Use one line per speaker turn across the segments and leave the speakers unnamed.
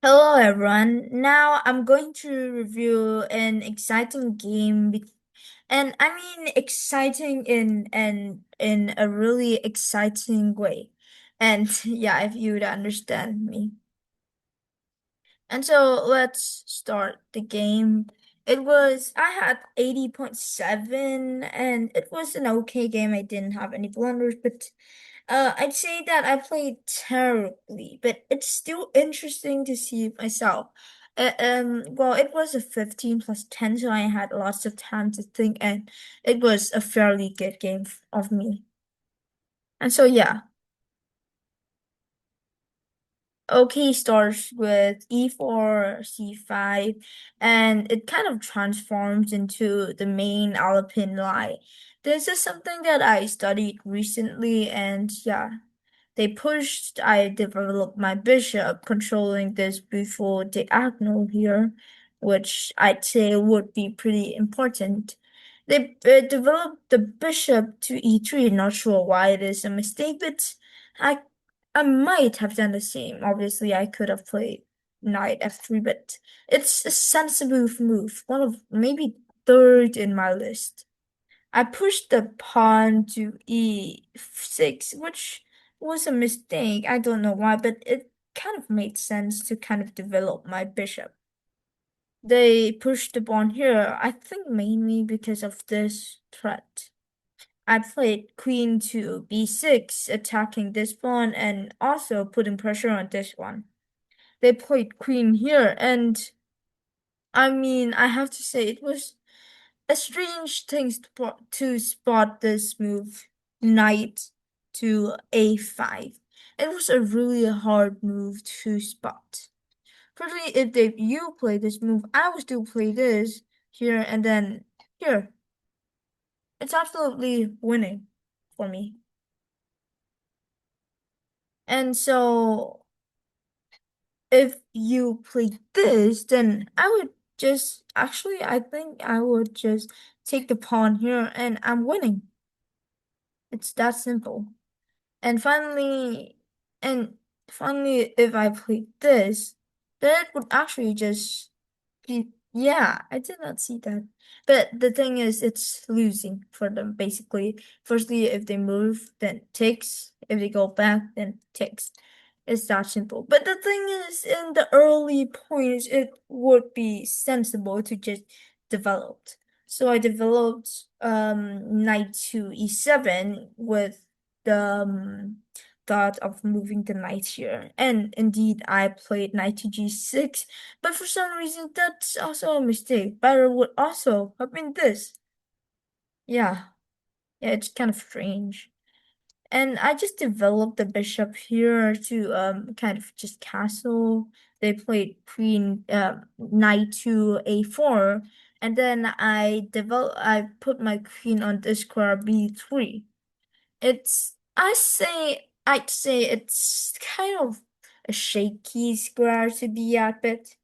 Hello everyone. Now I'm going to review an exciting game and I mean exciting in a really exciting way. And yeah, if you would understand me. And so let's start the game. I had 80.7 and it was an okay game. I didn't have any blunders, but I'd say that I played terribly, but it's still interesting to see myself. Well, it was a 15 plus 10, so I had lots of time to think, and it was a fairly good game of me. And so, yeah, OK starts with e4, c5, and it kind of transforms into the main Alpine lie. This is something that I studied recently, and yeah. I developed my bishop controlling this before diagonal here, which I'd say would be pretty important. They developed the bishop to e3. Not sure why it is a mistake, but I I might have done the same. Obviously, I could have played knight f3, but it's a sensible move. One of maybe third in my list. I pushed the pawn to e6, which was a mistake. I don't know why, but it kind of made sense to kind of develop my bishop. They pushed the pawn here, I think mainly because of this threat. I played queen to b6, attacking this pawn and also putting pressure on this one. They played queen here, and I mean, I have to say it was a strange thing to spot this move, knight to a5. It was a really hard move to spot. Probably if you play this move, I would still play this here and then here. It's absolutely winning for me. And so if you play this, then I think I would just take the pawn here and I'm winning. It's that simple. And and finally, if I played this, then it would actually just be, yeah, I did not see that. But the thing is, it's losing for them, basically. Firstly, if they move, then takes. If they go back, then takes. It's that simple. But the thing is, in the early points, it would be sensible to just develop. So I developed knight to e7 with the thought of moving the knight here. And indeed, I played knight to g6, but for some reason, that's also a mistake. Better would also have been this. Yeah, yeah, it's kind of strange. And I just developed the bishop here to kind of just castle. They played queen knight to a4, and then I put my queen on the square b3. I'd say it's kind of a shaky square to be at, but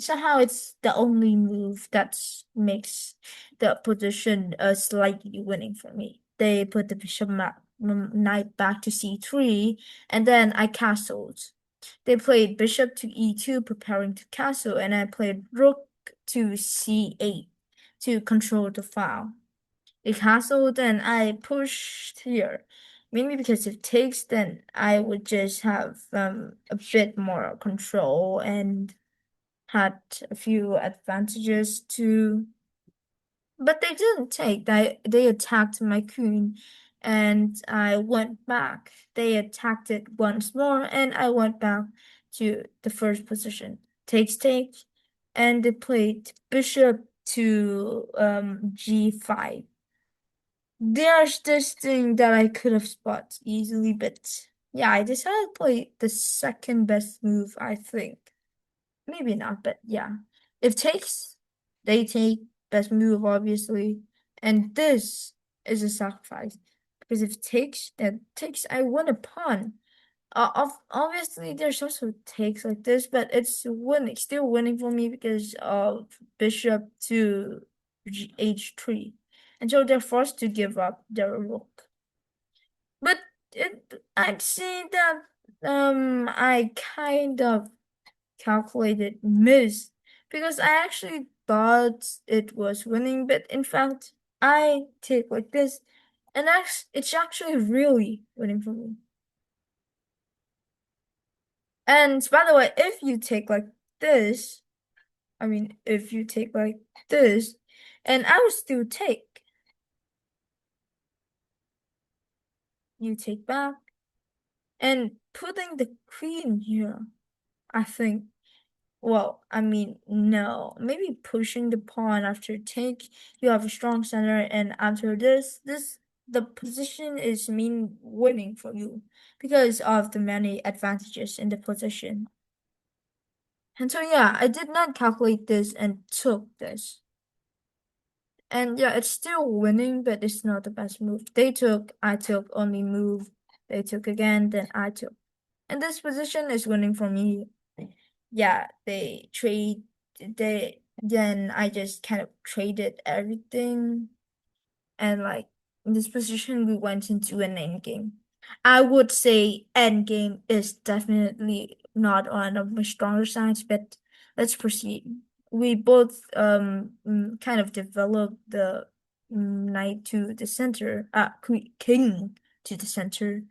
somehow it's the only move that makes the position slightly winning for me. They put the knight back to c3, and then I castled. They played bishop to e2, preparing to castle, and I played rook to c8 to control the file. A castle, then I pushed here. Mainly because if it takes, then I would just have a bit more control and had a few advantages too. But they didn't take. They attacked my queen and I went back. They attacked it once more and I went back to the first position. Takes take, and they played bishop to g5. There's this thing that I could have spot easily, but yeah, I decided to play the second best move, I think. Maybe not, but yeah. If takes, they take best move, obviously. And this is a sacrifice. Because if takes, then takes, I win a pawn. Obviously, there's also takes like this, but it's winning, still winning for me because of bishop to h3. And so they're forced to give up their rook. But I'd say that I calculated miss because I actually thought it was winning, but in fact, I take like this, and it's actually really winning for me. And by the way, if you take like this, I mean, if you take like this, and I would still take, you take back, and putting the queen here, I think, well, I mean, no, maybe pushing the pawn after take, you have a strong center, and after the position is mean winning for you because of the many advantages in the position. And so, yeah, I did not calculate this and took this. And yeah, it's still winning, but it's not the best move. They took, I took, only move. They took again, then I took. And this position is winning for me. Yeah, they trade, then I just kind of traded everything. And like in this position, we went into an endgame. I would say endgame is definitely not one of my stronger sides, but let's proceed. We both kind of developed the knight to the center, king to the center.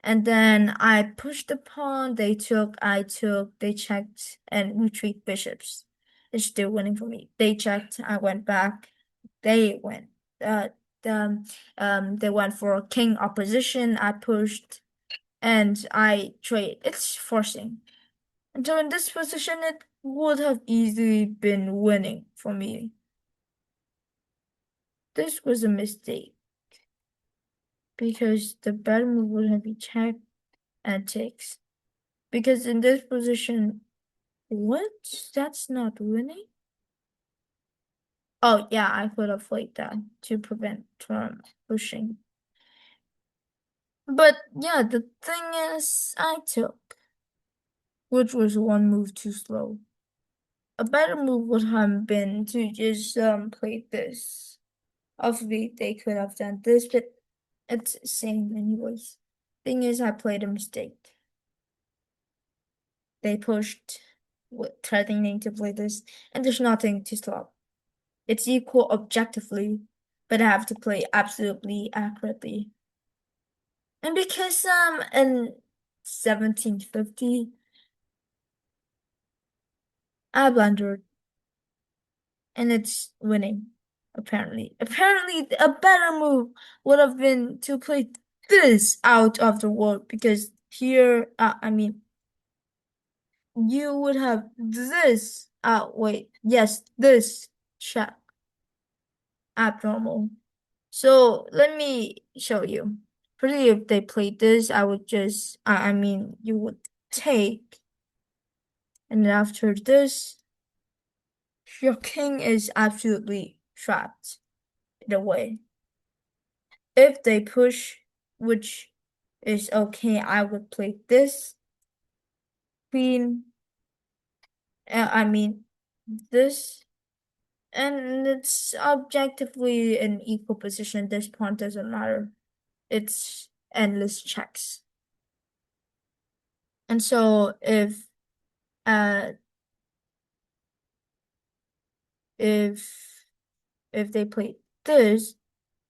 And then I pushed the pawn, they took, I took, they checked, and we treat bishops. It's still winning for me. They checked, I went back, they went. Uh, they went for king opposition, I pushed, and I trade. It's forcing. And so in this position, it would have easily been winning for me. This was a mistake because the better move would have been check and takes. Because in this position, what? That's not winning? Oh yeah, I could have played that to prevent from pushing. But yeah, the thing is, I took, which was one move too slow. A better move would have been to just play this. Obviously, they could have done this, but it's the same anyways. Thing is, I played a mistake. They pushed, threatening to play this, and there's nothing to stop. It's equal objectively, but I have to play absolutely accurately. And because in 1750 I blundered and it's winning, apparently. Apparently a better move would have been to play this out of the world because here I mean you would have this wait, yes, this check abnormal. So let me show you. Pretty if they played this, I would just, I mean, you would take, and then after this, your king is absolutely trapped in a way. If they push, which is okay, I would play this queen, I mean, this, and it's objectively an equal position. This pawn doesn't matter. It's endless checks. And so uh if if they played this,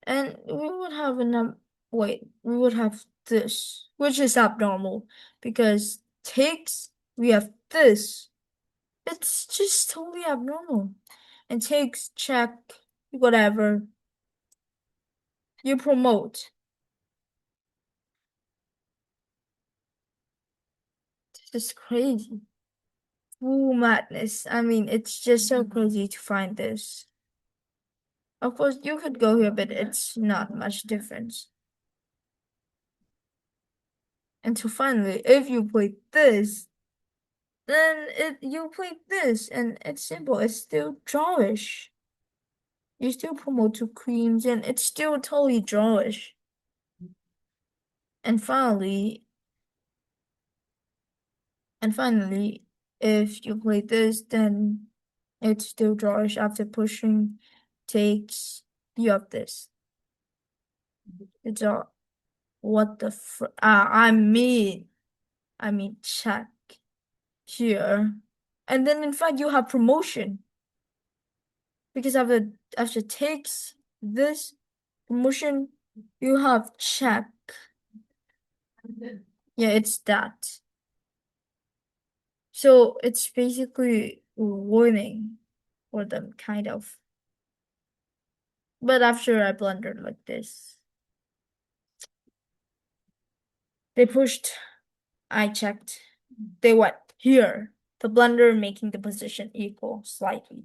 and we would have enough wait, we would have this, which is abnormal because takes we have this. It's just totally abnormal. And takes check whatever you promote. This is crazy. Ooh, madness. I mean, it's just so crazy to find this. Of course, you could go here, but it's not much difference. And so finally, if you play this, then you play this, and it's simple. It's still drawish. You still promote two queens, and it's still totally drawish. And finally, if you play this, then it's still drawish after pushing takes you have this. It's all what the I mean check here. And then in fact you have promotion. Because after takes this promotion, you have check. Yeah, it's that. So it's basically winning for them, kind of. But after I blundered like this, they pushed, I checked, they went here. The blunder making the position equal slightly.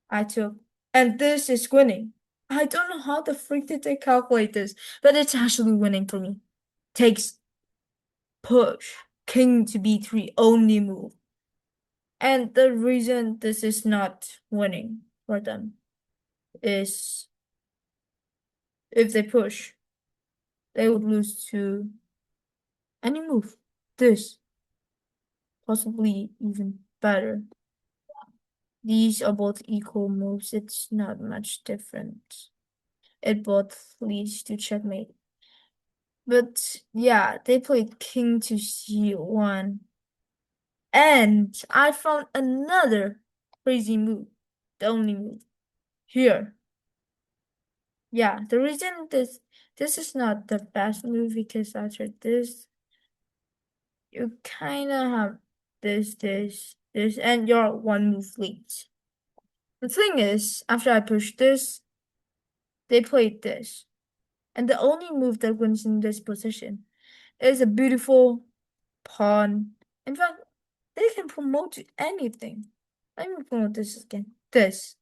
I took, and this is winning. I don't know how the freak did they calculate this, but it's actually winning for me. Takes push, king to b3 only move. And the reason this is not winning for them is if they push, they would lose to any move. This, possibly even better. These are both equal moves. It's not much different. It both leads to checkmate. But yeah, they played king to c1. And I found another crazy move. The only move. Here. Yeah, the reason this is not the best move because after this you kinda have this, and you're one move late. The thing is, after I pushed this, they played this. And the only move that wins in this position is a beautiful pawn. In fact, they can promote to anything. Let me promote this again. This.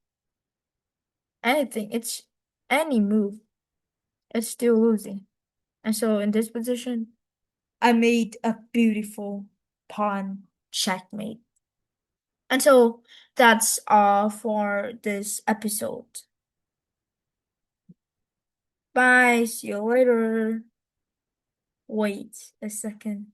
Anything. It's any move. It's still losing. And so in this position, I made a beautiful pawn checkmate. And so that's all for this episode. Bye. See you later. Wait a second.